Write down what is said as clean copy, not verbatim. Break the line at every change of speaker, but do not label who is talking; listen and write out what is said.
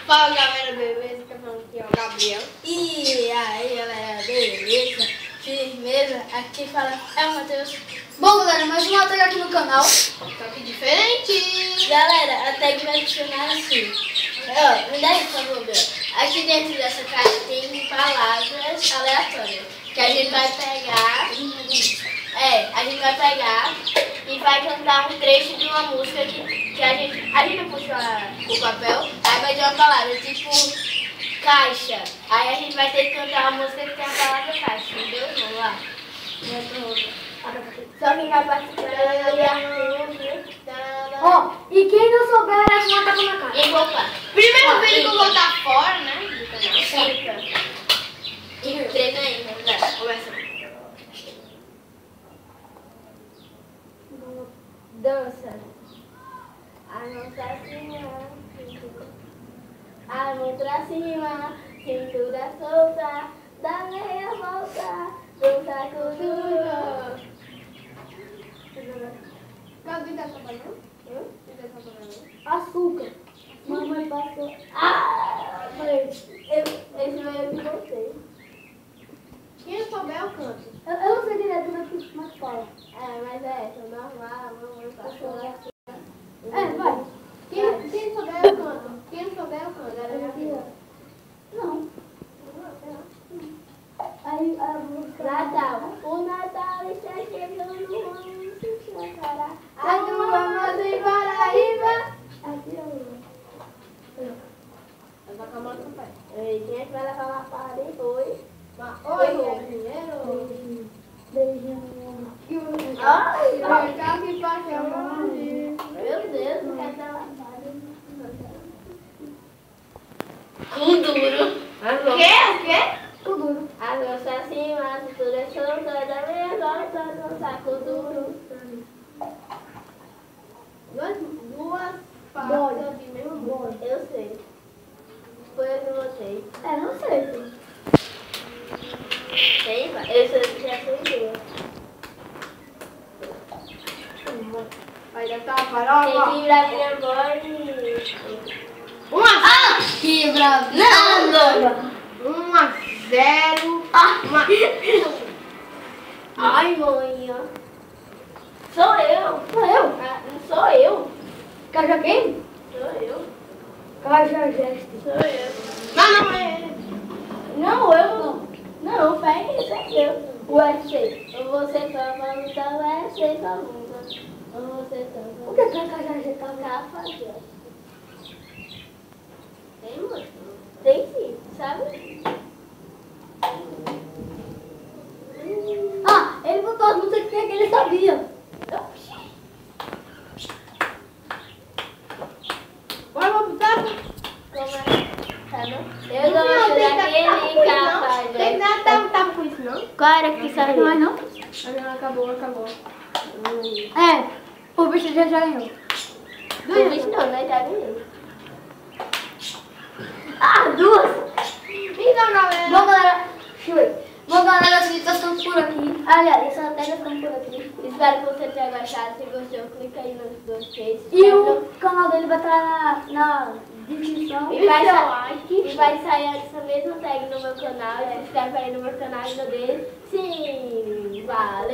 Fala galera, beleza? Tá falando aqui é o Gabriel.
E aí galera, beleza? Firmeza? Aqui fala é o Matheus. Bom galera, mais uma tag aqui no canal.
Só que diferente.
Galera, a tag vai funcionar assim. Ó, me dá aí, por favor, Bel. Aqui dentro dessa caixa tem palavras aleatórias que a gente vai pegar. A gente vai pegar e vai cantar um trecho de uma música que a gente puxa o papel, aí vai ter uma palavra, tipo caixa. Aí a gente vai ter que cantar uma música que tem a palavra caixa, entendeu? Vamos lá. Só quem vai participar
Ó, e quem não souber, é uma tapa na cara.
e roupa.
Primeiro vídeo que eu vou botar fora, né? Do canal.
E treina aí, vamos lá.
Começa.
Dança. A mão pra cima, cintura. A mão pra cima, cintura solta. Dá meia volta, dança com duro.
Alguém tá trabalhando?
Açúcar. Mamãe passou.
Ah, falei, esse foi eu que voltei.
Quem souber eu canto.
Eu não sei direito como é que fala.
Mas é essa, normal, mamãe passou.
Vai.
Quem souber eu canto. Quem não souber eu canto.
Não. Aí a música.
Natal. O Natal está chegando no ano, se chocará. A tua mãe em Paraíba.
Aqui
Eu vou acabar com o pai.
Quem é que vai levar lá para depois?
Oi, é dinheiro.
Beijinho.
Ai,
Vai cá que passa longe.
meu Deus, não quer dar lavada. Com duro.
O quê?
O duro.
A dança acima, a cintura é solta, da minha volta, dança com duro.
Duas palavras de mesmo bolo.
Eu sei. Foi eu que votei.
Não sei.
Tem, vai. Eu sei que já fui duas.
Vai dar uma
Tem
farofa.
que ir pra minha boy.
Que bravo.
Não!
1-0.
Ai, mãe. Sou eu.
Sou eu.
Não sou eu.
Caixa quem?
Sou eu.
Caixa Geste.
Sou eu.
Não é ele.
Não, eu não. Não, pega isso aqui. O UFC. Eu vou ser sua luta, o UFC sua luta. Eu vou ser sua
O que é Caixa Geste?
Cafajeste. Tem, moço? Tem sim, sabe?
Ele botou as músicas que ele sabia.
Bora botar.
Como é? Tá bom? Eu gosto daquele
Tem
cafajeste.
nada, não tava com isso não?
Qual era que sabia?
Não é não?
Ah, acabou.
O bicho já ganhou.
O bicho não, né? Já ganhei.
Duas.
Então, galera.
Bom, galera. Deixa eu ver. Bom, galera, as visitas estão por aqui. Aliás, essas telas estão por aqui.
Espero que você tenha gostado. Se gostou, clica aí nos gostei.
E o canal dele vai estar na descrição.
E vai,
seu
e vai sair essa mesma tag no meu canal. Se inscreve aí no meu canal e no dele. Sim, valeu!